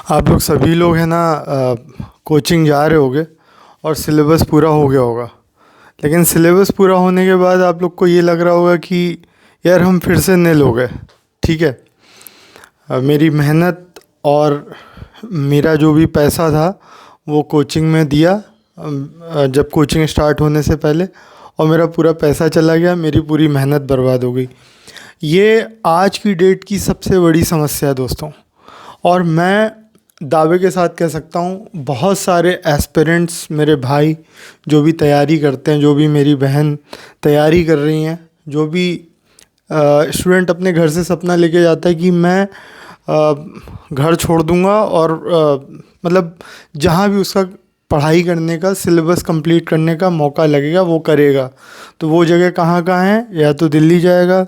आप लोग सभी लोग हैं ना कोचिंग जा रहे होगे और सिलेबस पूरा हो गया होगा। लेकिन सिलेबस पूरा होने के बाद आप लोग को ये लग रहा होगा कि यार हम फिर से निल हो गए। ठीक है। मेरी मेहनत और मेरा जो भी पैसा था वो कोचिंग में दिया जब कोचिंग स्टार्ट होने से पहले, और मेरा पूरा पैसा चला गया, मेरी पूरी मेहनत बर्बाद हो गई। ये आज की डेट की सबसे बड़ी समस्या है दोस्तों। और मैं दावे के साथ कह सकता हूँ बहुत सारे एस्पिरेंट्स मेरे भाई जो भी तैयारी करते हैं, जो भी मेरी बहन तैयारी कर रही हैं, जो भी स्टूडेंट अपने घर से सपना लेके जाता है कि मैं घर छोड़ दूंगा और मतलब जहाँ भी उसका पढ़ाई करने का सिलेबस कंप्लीट करने का मौका लगेगा वो करेगा। तो वो जगह कहाँ कहाँ है? या तो दिल्ली जाएगा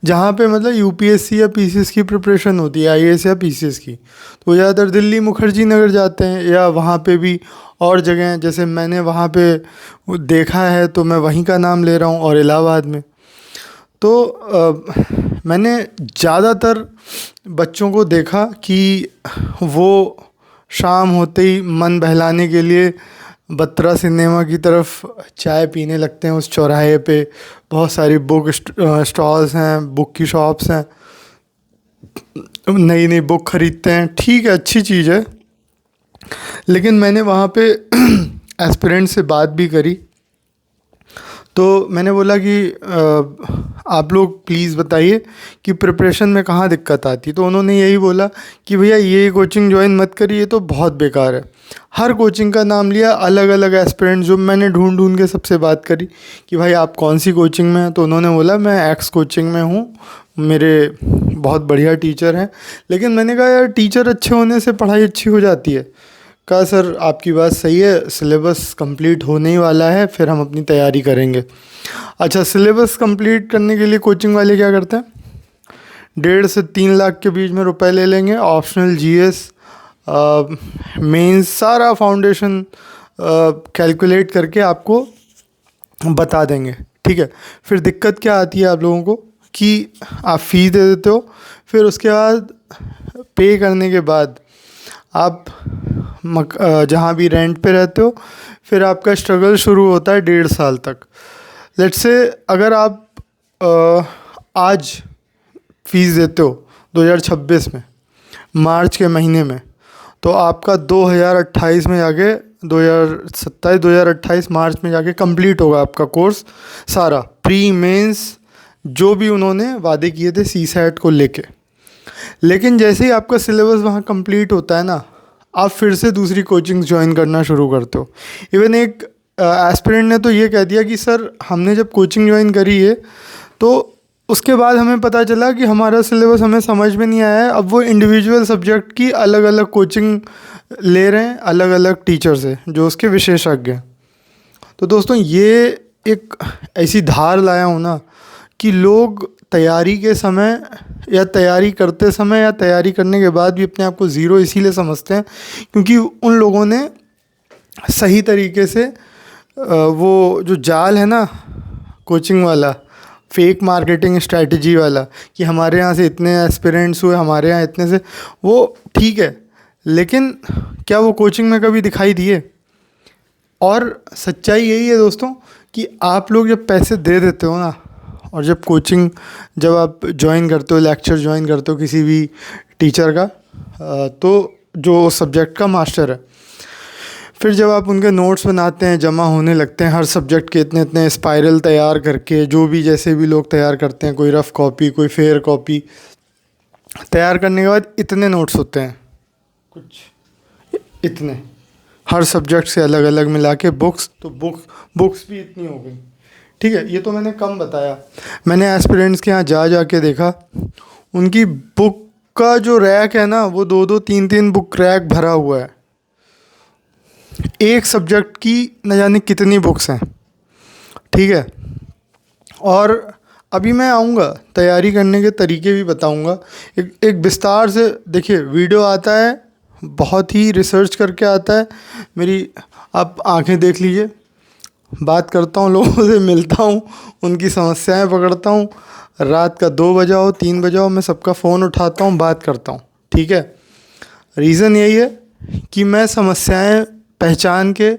जहाँ पे मतलब यूपीएससी या पीसीएस की प्रिपरेशन होती है, आईएएस या पीसीएस की, तो वो ज़्यादातर दिल्ली मुखर्जी नगर जाते हैं। या वहाँ पे भी और जगह हैं, जैसे मैंने वहाँ पे देखा है तो मैं वहीं का नाम ले रहा हूँ, और इलाहाबाद में। तो मैंने ज़्यादातर बच्चों को देखा कि वो शाम होते ही मन बहलाने के लिए बत्रा सिनेमा की तरफ चाय पीने लगते हैं। उस चौराहे पे बहुत सारी बुक स्टॉल्स हैं, बुक की शॉप्स हैं, नई नई बुक खरीदते हैं। ठीक है, अच्छी चीज़ है। लेकिन मैंने वहाँ पे एस्पिरेंट से बात भी करी, तो मैंने बोला कि आप लोग प्लीज़ बताइए कि प्रिपरेशन में कहाँ दिक्कत आती है। तो उन्होंने यही बोला कि भैया ये कोचिंग ज्वाइन मत करिए, ये तो बहुत बेकार है। हर कोचिंग का नाम लिया, अलग अलग एस्पिरेंट जो मैंने ढूंढ ढूंढ के सबसे बात करी कि भाई आप कौन सी कोचिंग में हैं। तो उन्होंने बोला मैं एक्स कोचिंग में हूँ, मेरे बहुत बढ़िया टीचर हैं। लेकिन मैंने कहा यार टीचर अच्छे होने से पढ़ाई अच्छी हो जाती है? कहा सर आपकी बात सही है, सिलेबस कंप्लीट होने ही वाला है, फिर हम अपनी तैयारी करेंगे। अच्छा, सिलेबस कंप्लीट करने के लिए कोचिंग वाले क्या करते हैं? 1.5 से 3 लाख के बीच में रुपए ले लेंगे। ऑप्शनल जीएस, मेंस, सारा फाउंडेशन कैलकुलेट करके आपको बता देंगे। ठीक है। फिर दिक्कत क्या आती है आप लोगों को कि आप फ़ीस दे देते हो, फिर उसके बाद पे करने के बाद आप जहाँ भी रेंट पे रहते हो, फिर आपका स्ट्रगल शुरू होता है 1.5 साल तक। लेट्स से अगर आप आज फीस देते हो 2026 में, मार्च के महीने में, तो आपका 2028 में जाके 2027-2028 मार्च में जाके कंप्लीट होगा आपका कोर्स सारा, प्री मेंस जो भी उन्होंने वादे किए थे सी सेट को लेके। लेकिन जैसे ही आपका सिलेबस वहाँ कंप्लीट होता है ना, आप फिर से दूसरी कोचिंग ज्वाइन करना शुरू करते हो। इवन एक एस्पिरेंट ने तो ये कह दिया कि सर हमने जब कोचिंग ज्वाइन करी है तो उसके बाद हमें पता चला कि हमारा सिलेबस हमें समझ में नहीं आया है। अब वो इंडिविजुअल सब्जेक्ट की अलग अलग कोचिंग ले रहे हैं अलग अलग टीचर से जो उसके विशेषज्ञ हैं। तो दोस्तों ये एक ऐसी धार लाया हूँ ना कि लोग तैयारी के समय या तैयारी करते समय या तैयारी करने के बाद भी अपने आप को ज़ीरो इसीलिए समझते हैं क्योंकि उन लोगों ने सही तरीके से वो जो जाल है ना कोचिंग वाला, फेक मार्केटिंग स्ट्रैटेजी वाला कि हमारे यहाँ से इतने एस्पिरेंट्स हुए, हमारे यहाँ इतने से, वो ठीक है, लेकिन क्या वो कोचिंग में कभी दिखाई दिए? और सच्चाई यही है दोस्तों कि आप लोग जब पैसे दे देते हो ना, और जब कोचिंग जब आप ज्वाइन करते हो, लेक्चर ज्वाइन करते हो किसी भी टीचर का, तो जो सब्जेक्ट का मास्टर है, फिर जब आप उनके नोट्स बनाते हैं, जमा होने लगते हैं हर सब्जेक्ट के इतने इतने स्पाइरल तैयार करके, जो भी जैसे भी लोग तैयार करते हैं, कोई रफ़ कॉपी कोई फेयर कॉपी, तैयार करने के बाद इतने नोट्स होते हैं, कुछ इतने, हर सब्जेक्ट से अलग अलग मिला के बुक्स, तो बुक्स भी इतनी हो गई। ठीक है, ये तो मैंने कम बताया। मैंने एस्पिरेंट्स के यहाँ जा के देखा, उनकी बुक का जो रैक है ना वो 2-2 3-3 बुक रैक भरा हुआ है। एक सब्जेक्ट की न जाने कितनी बुक्स हैं। ठीक है। और अभी मैं आऊँगा तैयारी करने के तरीके भी बताऊँगा एक विस्तार से। देखिए वीडियो आता है, बहुत ही रिसर्च करके आता है। मेरी आप आंखें देख लीजिए, बात करता हूँ लोगों से, मिलता हूँ, उनकी समस्याएं पकड़ता हूँ। रात का 2 बजा हो 3 बजा हो, मैं सबका फ़ोन उठाता हूँ, बात करता हूँ। ठीक है। रीज़न यही है कि मैं समस्याएं पहचान के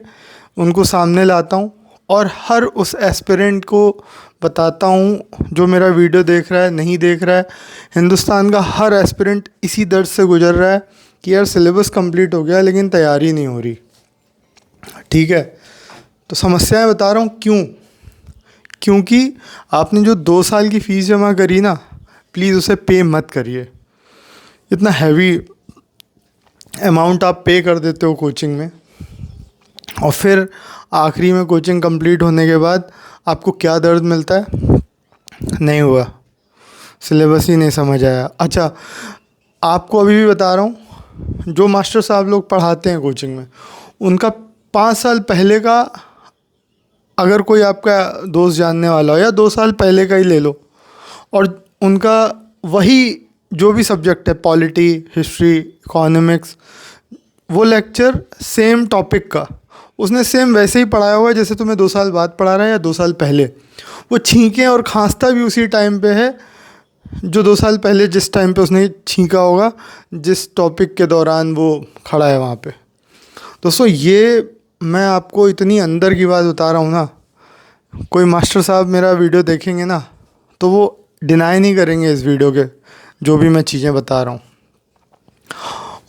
उनको सामने लाता हूँ और हर उस एस्पिरेंट को बताता हूँ जो मेरा वीडियो देख रहा है, नहीं देख रहा है। हिंदुस्तान का हर एस्पिरेंट इसी दर्द से गुजर रहा है कि यार सिलेबस कंप्लीट हो गया लेकिन तैयारी नहीं हो रही। ठीक है, तो समस्याएं बता रहा हूँ क्यों। क्योंकि आपने जो 2 साल की फ़ीस जमा करी ना, प्लीज़ उसे पे मत करिए। इतना हैवी अमाउंट आप पे कर देते हो कोचिंग में, और फिर आखिरी में कोचिंग कंप्लीट होने के बाद आपको क्या दर्द मिलता है? नहीं हुआ, सिलेबस ही नहीं समझ आया। अच्छा, आपको अभी भी बता रहा हूँ, जो मास्टर साहब लोग पढ़ाते हैं कोचिंग में, उनका 5 साल पहले का अगर कोई आपका दोस्त जानने वाला हो, या 2 साल पहले का ही ले लो, और उनका वही जो भी सब्जेक्ट है, पॉलिटी, हिस्ट्री, इकोनॉमिक्स, वो लेक्चर सेम टॉपिक का उसने सेम वैसे ही पढ़ाया हुआ है जैसे तुम्हें 2 साल बाद पढ़ा रहा है या 2 साल पहले। वो छींके और खांसता भी उसी टाइम पे है जो 2 साल पहले जिस टाइम पे उसने छींका होगा, जिस टॉपिक के दौरान वो खड़ा है वहाँ पे। दोस्तों, ये मैं आपको इतनी अंदर की बात बता रहा हूँ ना, कोई मास्टर साहब मेरा वीडियो देखेंगे ना तो वो डिनाई नहीं करेंगे इस वीडियो के जो भी मैं चीज़ें बता रहा हूँ।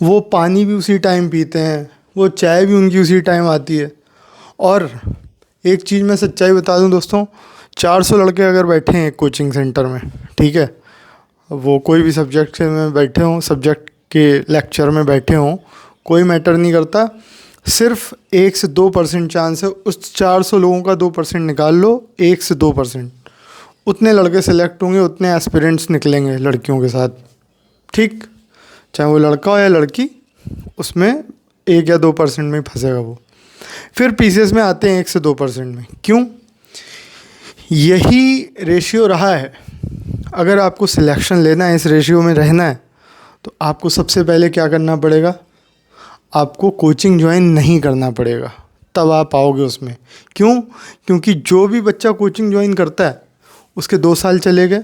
वो पानी भी उसी टाइम पीते हैं, वो चाय भी उनकी उसी टाइम आती है। और एक चीज़ मैं सच्चाई बता दूं दोस्तों, 400 लड़के अगर बैठे हैं एक कोचिंग सेंटर में, ठीक है, वो कोई भी सब्जेक्ट से में बैठे हों, सब्जेक्ट के लेक्चर में बैठे हों, कोई मैटर नहीं करता। सिर्फ 1 से 2% चांस है, उस 400 लोगों का 2% निकाल लो, 1 से 2%, उतने लड़के सेलेक्ट होंगे, उतने एस्पिरेंट्स निकलेंगे लड़कियों के साथ। ठीक, चाहे वो लड़का हो या लड़की, उसमें 1 या 2% में फंसेगा वो। फिर पीसीएस में आते हैं 1 से 2% में। क्यों? यही रेशियो रहा है। अगर आपको सिलेक्शन लेना है, इस रेशियो में रहना है, तो आपको सबसे पहले क्या करना पड़ेगा? आपको कोचिंग ज्वाइन नहीं करना पड़ेगा, तब आप आओगे उसमें। क्यों? क्योंकि जो भी बच्चा कोचिंग ज्वाइन करता है उसके 2 साल चले गए,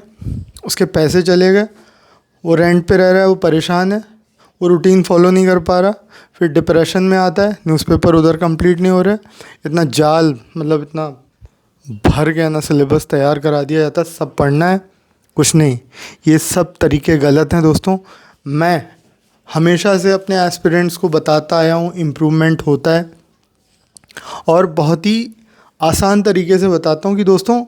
उसके पैसे चले गए, वो रेंट पे रह रहा है, वो परेशान है, वो रूटीन फॉलो नहीं कर पा रहा, फिर डिप्रेशन में आता है, न्यूज़पेपर उधर कंप्लीट नहीं हो रहा है। इतना जाल, मतलब इतना भर के ना सिलेबस तैयार करा दिया जाता है, सब पढ़ना है, कुछ नहीं। ये सब तरीके गलत हैं दोस्तों। मैं हमेशा से अपने एस्पिरेंट्स को बताता आया हूँ, इम्प्रूवमेंट होता है, और बहुत ही आसान तरीके से बताता हूँ कि दोस्तों,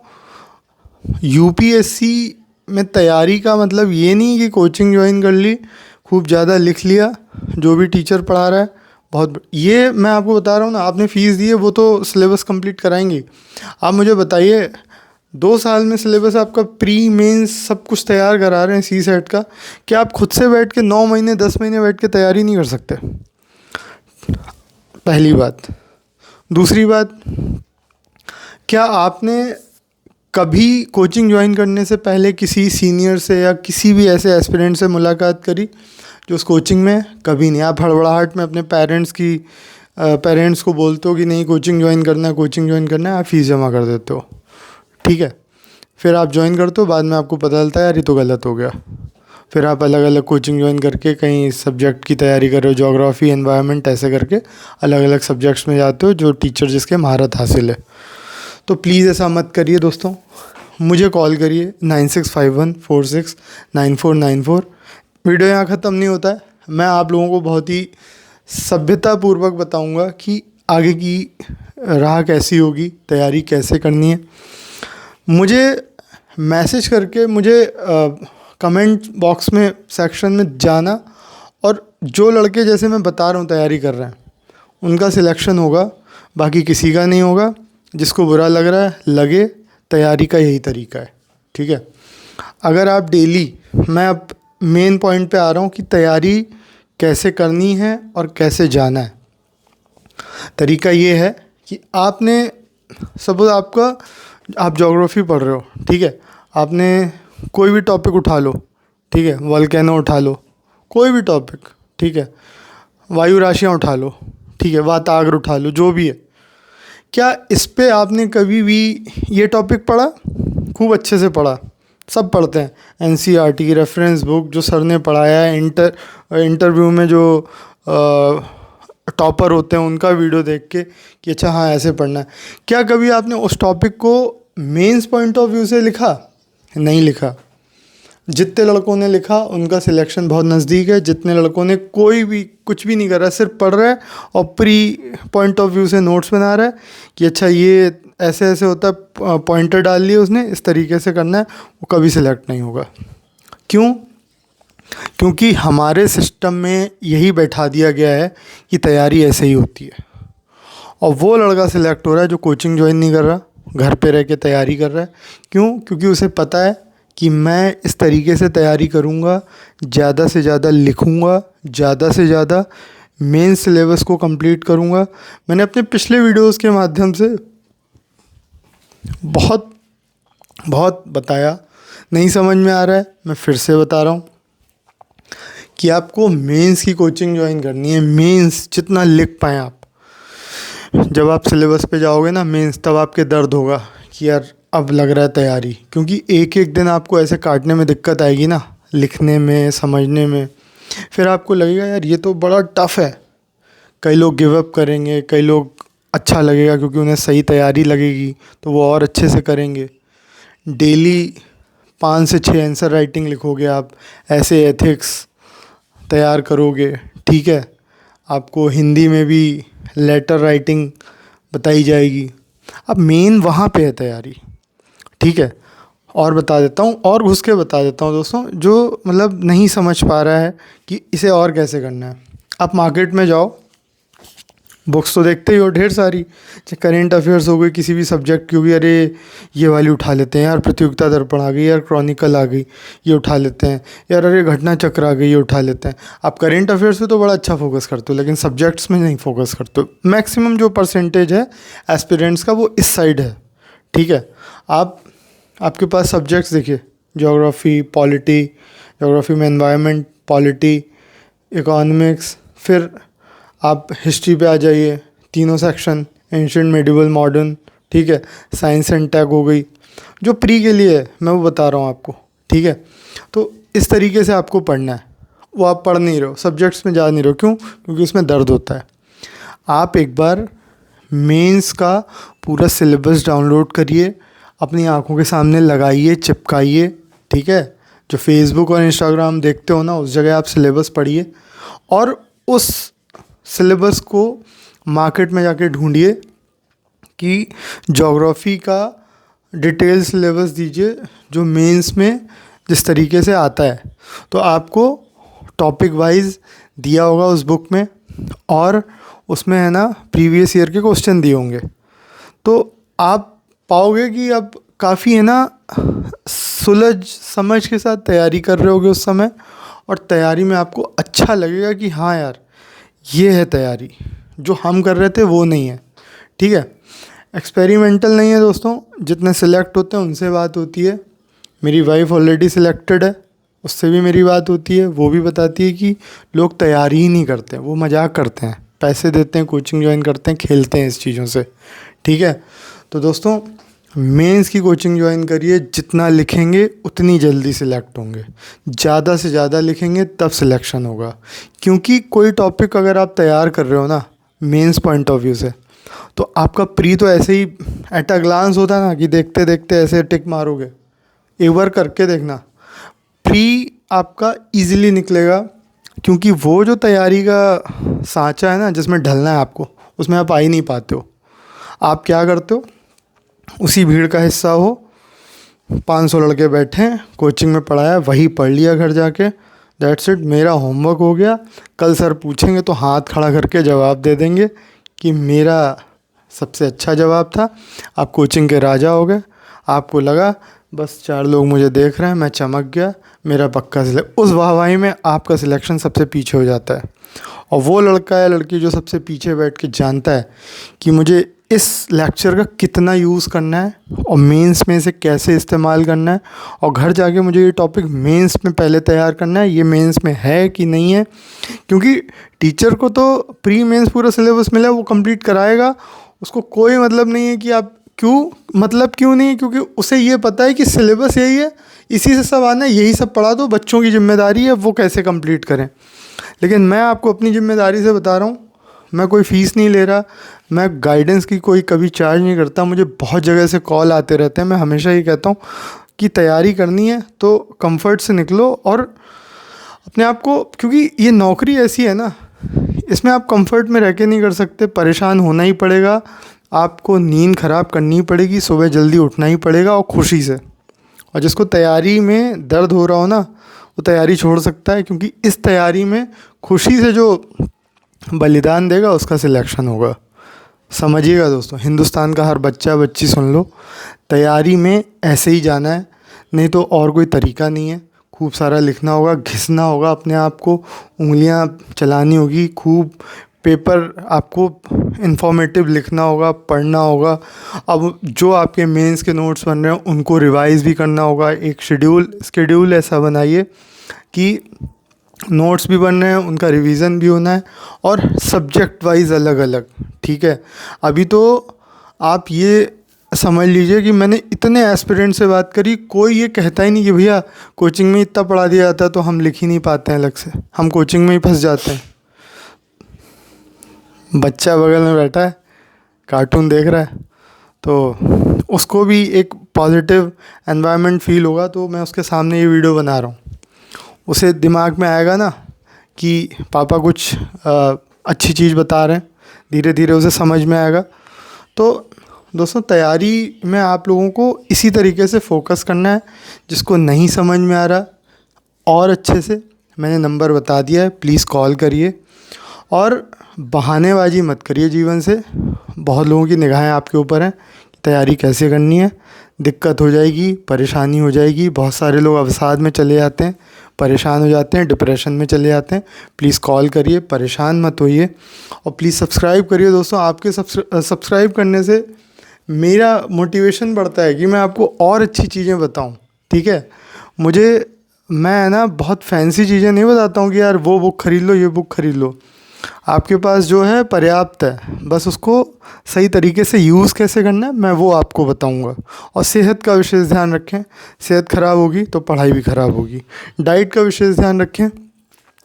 यूपीएससी में तैयारी का मतलब ये नहीं कि कोचिंग ज्वाइन कर ली, खूब ज़्यादा लिख लिया, जो भी टीचर पढ़ा रहा है बहुत, ये मैं आपको बता रहा हूँ ना, आपने फ़ीस दी है, वो तो सिलेबस कंप्लीट कराएंगी। आप मुझे बताइए, 2 साल में सिलेबस आपका प्री मेंस सब कुछ तैयार करा रहे हैं सी सेट का, क्या आप खुद से बैठ के 9 महीने 10 महीने बैठ के तैयारी नहीं कर सकते? पहली बात। दूसरी बात, क्या आपने कभी कोचिंग ज्वाइन करने से पहले किसी सीनियर से या किसी भी ऐसे एस्पिरेंट से मुलाकात करी जो उस कोचिंग में? कभी नहीं। आप हड़बड़ाहट में अपने पेरेंट्स को बोलते हो कि नहीं कोचिंग ज्वाइन करना है, कोचिंग ज्वाइन करना है, आप फ़ीस जमा कर देते हो, ठीक है। फिर आप ज्वाइन करते हो, बाद में आपको पता चलता है यार ये तो गलत हो गया। फिर आप अलग अलग कोचिंग ज्वाइन करके कहीं सब्जेक्ट की तैयारी कर रहे हो, ज्योग्राफी, एनवायरनमेंट, ऐसे करके अलग अलग सब्जेक्ट्स में जाते हो जो टीचर जिसके महारत हासिल है। तो प्लीज़ ऐसा मत करिए दोस्तों। मुझे कॉल करिए 9651469494। वीडियो यहाँ ख़त्म नहीं होता है। मैं आप लोगों को बहुत ही सभ्यतापूर्वक बताऊंगा कि आगे की राह कैसी होगी, तैयारी कैसे करनी है। मुझे मैसेज करके मुझे कमेंट बॉक्स में सेक्शन में जाना, और जो लड़के जैसे मैं बता रहा हूँ तैयारी कर रहे हैं उनका सिलेक्शन होगा, बाकी किसी का नहीं होगा। जिसको बुरा लग रहा है लगे, तैयारी का यही तरीका है, ठीक है। अगर आप डेली, मैं अब मेन पॉइंट पे आ रहा हूँ कि तैयारी कैसे करनी है और कैसे जाना है। तरीका ये है कि आपने, सपोज आप ज्योग्राफी पढ़ रहे हो, ठीक है, आपने कोई भी टॉपिक उठा लो, ठीक है, वोल्केनो उठा लो, कोई भी टॉपिक, ठीक है, वायु राशियाँ उठा लो, ठीक है, वाताग्र उठा लो, जो भी है। क्या इस पे आपने कभी भी ये टॉपिक पढ़ा? खूब अच्छे से पढ़ा, सब पढ़ते हैं, एनसीईआरटी रेफरेंस बुक जो सर ने पढ़ाया है, इंटरव्यू में जो टॉपर होते हैं उनका वीडियो देख के कि अच्छा हाँ ऐसे पढ़ना है। क्या कभी आपने उस टॉपिक को मेंस पॉइंट ऑफ व्यू से लिखा? नहीं लिखा। जितने लड़कों ने लिखा उनका सिलेक्शन बहुत नज़दीक है, जितने लड़कों ने कोई भी कुछ भी नहीं कर रहा, सिर्फ पढ़ रहा है और प्री पॉइंट ऑफ व्यू से नोट्स बना रहा है कि अच्छा ये ऐसे ऐसे होता है, पॉइंटर डाल लिए उसने, इस तरीके से करना है, वो कभी सिलेक्ट नहीं होगा। क्यों? क्योंकि हमारे सिस्टम में यही बैठा दिया गया है कि तैयारी ऐसे ही होती है। और वो लड़का सिलेक्ट हो रहा है जो कोचिंग ज्वाइन नहीं कर रहा, घर पे रह के तैयारी कर रहा है। क्यों? क्योंकि उसे पता है कि मैं इस तरीके से तैयारी करूँगा, ज़्यादा से ज़्यादा लिखूँगा, ज़्यादा से ज़्यादा मेन सिलेबस को कंप्लीट करूँगा। मैंने अपने पिछले वीडियोस के माध्यम से बहुत बहुत बताया, नहीं समझ में आ रहा है मैं फिर से बता रहा हूँ कि आपको मेंस की कोचिंग ज्वाइन करनी है। मेंस जितना लिख पाएँ आप, जब आप सिलेबस पे जाओगे ना मेंस, तब आपके दर्द होगा कि यार अब लग रहा है तैयारी, क्योंकि एक एक दिन आपको ऐसे काटने में दिक्कत आएगी ना, लिखने में, समझने में, फिर आपको लगेगा यार ये तो बड़ा टफ़ है। कई लोग गिव अप करेंगे, कई लोग अच्छा लगेगा क्योंकि उन्हें सही तैयारी लगेगी तो वो और अच्छे से करेंगे। डेली 5 से 6 आंसर राइटिंग लिखोगे आप, ऐसे एथिक्स तैयार करोगे, ठीक है। आपको हिंदी में भी लेटर राइटिंग बताई जाएगी। अब मेन वहाँ पे है तैयारी, ठीक है। और बता देता हूँ, और घुस के बता देता हूँ दोस्तों, जो मतलब नहीं समझ पा रहा है कि इसे और कैसे करना है। आप मार्केट में जाओ, बुक्स तो देखते ही हो ढेर सारी, चाहे करेंट अफेयर्स हो गई किसी भी सब्जेक्ट की होगी, अरे ये वाली उठा लेते हैं यार, प्रतियोगिता दर्पण आ गई यार, क्रॉनिकल आ गई, ये उठा लेते हैं यार, अरे घटना चक्र आ गई, ये उठा लेते हैं। आप करेंट अफेयर्स पे तो बड़ा अच्छा फोकस करते हो, लेकिन सब्जेक्ट्स में नहीं फोकस करते हो। मैक्सिमम जो परसेंटेज है एस्पिरेंट्स का वो इस साइड है, ठीक है। आपके पास सब्जेक्ट्स देखिए, ज्योग्राफी, पॉलिटी, ज्योग्राफी में एनवायरनमेंट, पॉलिटी, इकोनॉमिक्स, फिर आप हिस्ट्री पे आ जाइए, तीनों सेक्शन, एंशिएंट, मेडिवल, मॉडर्न, ठीक है। साइंस एंड टेक हो गई, जो प्री के लिए है मैं वो बता रहा हूँ आपको, ठीक है। तो इस तरीके से आपको पढ़ना है, वो आप पढ़ नहीं रहे हो, सब्जेक्ट्स में जा नहीं रहे हो। क्यों? क्योंकि उसमें दर्द होता है। आप एक बार मेंस का पूरा सिलेबस डाउनलोड करिए, अपनी आंखों के सामने लगाइए, चिपकाइए, ठीक है। जो फेसबुक और इंस्टाग्राम देखते हो ना, उस जगह आप सिलेबस पढ़िए और उस सिलेबस को मार्केट में जाके ढूंढिए कि ज्योग्राफी का डिटेल सिलेबस दीजिए जो मेंस में जिस तरीके से आता है। तो आपको टॉपिक वाइज दिया होगा उस बुक में, और उसमें है ना प्रीवियस ईयर के क्वेश्चन दिए होंगे। तो आप पाओगे कि अब काफ़ी है ना सुलझ समझ के साथ तैयारी कर रहे होगे उस समय, और तैयारी में आपको अच्छा लगेगा कि हाँ यार ये है तैयारी, जो हम कर रहे थे वो नहीं है, ठीक है। एक्सपेरिमेंटल नहीं है दोस्तों, जितने सिलेक्ट होते हैं उनसे बात होती है। मेरी वाइफ ऑलरेडी सिलेक्टेड है, उससे भी मेरी बात होती है, वो भी बताती है कि लोग तैयारी ही नहीं करते, वो मजाक करते हैं, पैसे देते हैं, कोचिंग ज्वाइन करते हैं, खेलते हैं इस चीज़ों से, ठीक है। तो दोस्तों मेंस की कोचिंग ज्वाइन करिए, जितना लिखेंगे उतनी जल्दी सिलेक्ट होंगे, ज़्यादा से ज़्यादा लिखेंगे तब सिलेक्शन होगा। क्योंकि कोई टॉपिक अगर आप तैयार कर रहे हो ना मेंस पॉइंट ऑफ व्यू से, तो आपका प्री तो ऐसे ही एट अ ग्लांस होता है ना कि देखते देखते ऐसे टिक मारोगे, एक बार करके देखना, प्री आपका ईजिली निकलेगा। क्योंकि वो जो तैयारी का सांचा है ना जिसमें ढलना है आपको, उसमें आप आ ही नहीं पाते हो। आप क्या करते हो, उसी भीड़ का हिस्सा हो, 500 लड़के बैठे हैं, कोचिंग में पढ़ाया वही पढ़ लिया घर जाके, दैट्स इट, मेरा होमवर्क हो गया। कल सर पूछेंगे तो हाथ खड़ा करके जवाब दे देंगे कि मेरा सबसे अच्छा जवाब था। आप कोचिंग के राजा हो गए, आपको लगा बस 4 लोग मुझे देख रहे हैं, मैं चमक गया, मेरा पक्का उस वाहवाही में आपका सिलेक्शन सबसे पीछे हो जाता है। और वो लड़का या लड़की जो सबसे पीछे बैठ के जानता है कि मुझे इस लेक्चर का कितना यूज़ करना है और मेंस में इसे कैसे इस्तेमाल करना है, और घर जाके मुझे ये टॉपिक मेंस में पहले तैयार करना है, ये मेंस में है कि नहीं है। क्योंकि टीचर को तो प्री मेंस पूरा सिलेबस मिला है, वो कंप्लीट कराएगा, उसको कोई मतलब नहीं है कि आप क्यों नहीं है, क्योंकि उसे ये पता है कि सिलेबस यही है, इसी से सब आना है, यही सब पढ़ा दो, बच्चों की जिम्मेदारी है वो कैसे कंप्लीट करें। लेकिन मैं आपको अपनी ज़िम्मेदारी से बता रहा हूँ, मैं कोई फ़ीस नहीं ले रहा, मैं गाइडेंस की कोई कभी चार्ज नहीं करता। मुझे बहुत जगह से कॉल आते रहते हैं। मैं हमेशा ये कहता हूँ कि तैयारी करनी है तो कंफर्ट से निकलो और अपने आप को, क्योंकि ये नौकरी ऐसी है ना, इसमें आप कंफर्ट में रह के नहीं कर सकते, परेशान होना ही पड़ेगा, आपको नींद ख़राब करनी पड़ेगी, सुबह जल्दी उठना ही पड़ेगा और खुशी से। और जिसको तैयारी में दर्द हो रहा हो ना, वो तैयारी छोड़ सकता है, क्योंकि इस तैयारी में खुशी से जो बलिदान देगा उसका सिलेक्शन होगा। समझिएगा दोस्तों, हिंदुस्तान का हर बच्चा बच्ची सुन लो, तैयारी में ऐसे ही जाना है, नहीं तो और कोई तरीका नहीं है। खूब सारा लिखना होगा, घिसना होगा अपने आप को, उंगलियां चलानी होगी, खूब पेपर आपको इन्फॉर्मेटिव लिखना होगा, पढ़ना होगा। अब जो आपके मेंस के नोट्स बन रहे हैं उनको रिवाइज़ भी करना होगा। एक शेड्यूल ऐसा बनाइए कि नोट्स भी बन रहे हैं, उनका रिवीजन भी होना है, और सब्जेक्ट वाइज अलग अलग। ठीक है, अभी तो आप ये समझ लीजिए कि मैंने इतने एस्पिरेंट से बात करी, कोई ये कहता ही नहीं कि भैया कोचिंग में इतना पढ़ा दिया जाता है तो हम लिख ही नहीं पाते हैं अलग से, हम कोचिंग में ही फंस जाते हैं। बच्चा बगल में बैठा है, कार्टून देख रहा है, तो उसको भी एक पॉजिटिव एनवायरनमेंट फील होगा, तो मैं उसके सामने ये वीडियो बना रहा हूँ। उसे दिमाग में आएगा ना कि पापा कुछ अच्छी चीज़ बता रहे हैं, धीरे धीरे उसे समझ में आएगा। तो दोस्तों, तैयारी में आप लोगों को इसी तरीके से फोकस करना है। जिसको नहीं समझ में आ रहा और अच्छे से, मैंने नंबर बता दिया है, प्लीज़ कॉल करिए। और बहानेबाजी मत करिए जीवन से। बहुत लोगों की निगाहें आपके ऊपर हैं, तैयारी कैसे करनी है, दिक्कत हो जाएगी, परेशानी हो जाएगी। बहुत सारे लोग अवसाद में चले जाते हैं, परेशान हो जाते हैं, डिप्रेशन में चले जाते हैं। प्लीज़ कॉल करिए, परेशान मत होइए, और प्लीज़ सब्सक्राइब करिए दोस्तों। आपके सब्सक्राइब करने से मेरा मोटिवेशन बढ़ता है कि मैं आपको और अच्छी चीज़ें बताऊं। ठीक है, मैं ना बहुत फैंसी चीज़ें नहीं बताता हूँ कि यार वो बुक ख़रीद लो, ये बुक ख़रीद लो। आपके पास जो है पर्याप्त है, बस उसको सही तरीके से यूज़ कैसे करना है मैं वो आपको बताऊंगा। और सेहत का विशेष ध्यान रखें, सेहत ख़राब होगी तो पढ़ाई भी ख़राब होगी। डाइट का विशेष ध्यान रखें,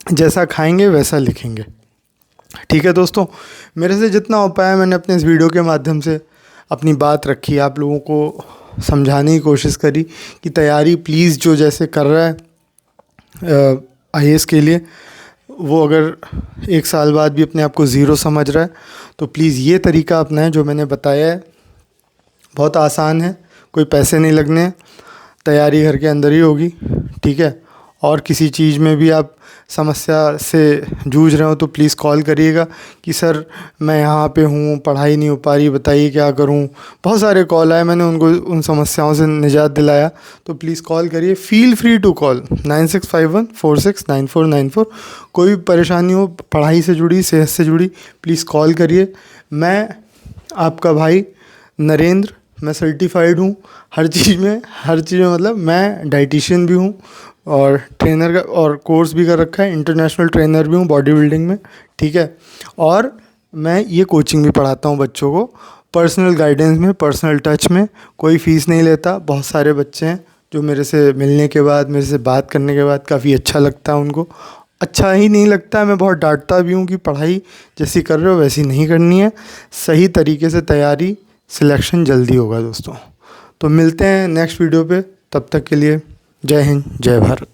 जैसा खाएंगे वैसा लिखेंगे। ठीक है दोस्तों, मेरे से जितना हो पाया मैंने अपने इस वीडियो के माध्यम से अपनी बात रखी, आप लोगों को समझाने की कोशिश करी कि तैयारी प्लीज़ जो जैसे कर रहा है IAS के लिए, वो अगर 1 साल बाद भी अपने आप को ज़ीरो समझ रहा है तो प्लीज़ ये तरीका अपनाएं जो मैंने बताया है। बहुत आसान है, कोई पैसे नहीं लगने हैं, तैयारी घर के अंदर ही होगी। ठीक है, और किसी चीज़ में भी आप समस्या से जूझ रहे हो तो प्लीज़ कॉल करिएगा कि सर मैं यहाँ पे हूँ, पढ़ाई नहीं हो पा रही, बताइए क्या करूँ। बहुत सारे कॉल आए, मैंने उनको उन समस्याओं से निजात दिलाया। तो प्लीज़ कॉल करिए, फील फ्री टू कॉल 9651469494। कोई भी परेशानी हो पढ़ाई से जुड़ी, सेहत से जुड़ी, प्लीज़ कॉल करिए। मैं आपका भाई नरेंद्र, मैं सर्टिफाइड हूँ हर चीज़ में मतलब मैं डाइटिशियन भी हूँ और ट्रेनर का और कोर्स भी कर रखा है, इंटरनेशनल ट्रेनर भी हूँ बॉडी बिल्डिंग में। ठीक है, और मैं ये कोचिंग भी पढ़ाता हूँ बच्चों को, पर्सनल गाइडेंस में, पर्सनल टच में, कोई फ़ीस नहीं लेता। बहुत सारे बच्चे हैं जो मेरे से मिलने के बाद, मेरे से बात करने के बाद काफ़ी अच्छा लगता है उनको। अच्छा ही नहीं लगता है, मैं बहुत डांटता भी हूँ कि पढ़ाई जैसी कर रहे हो वैसी नहीं करनी है, सही तरीके से तैयारी, सिलेक्शन जल्दी होगा दोस्तों। तो मिलते हैं नेक्स्ट वीडियो पे, तब तक के लिए जय हिंद, जय भारत।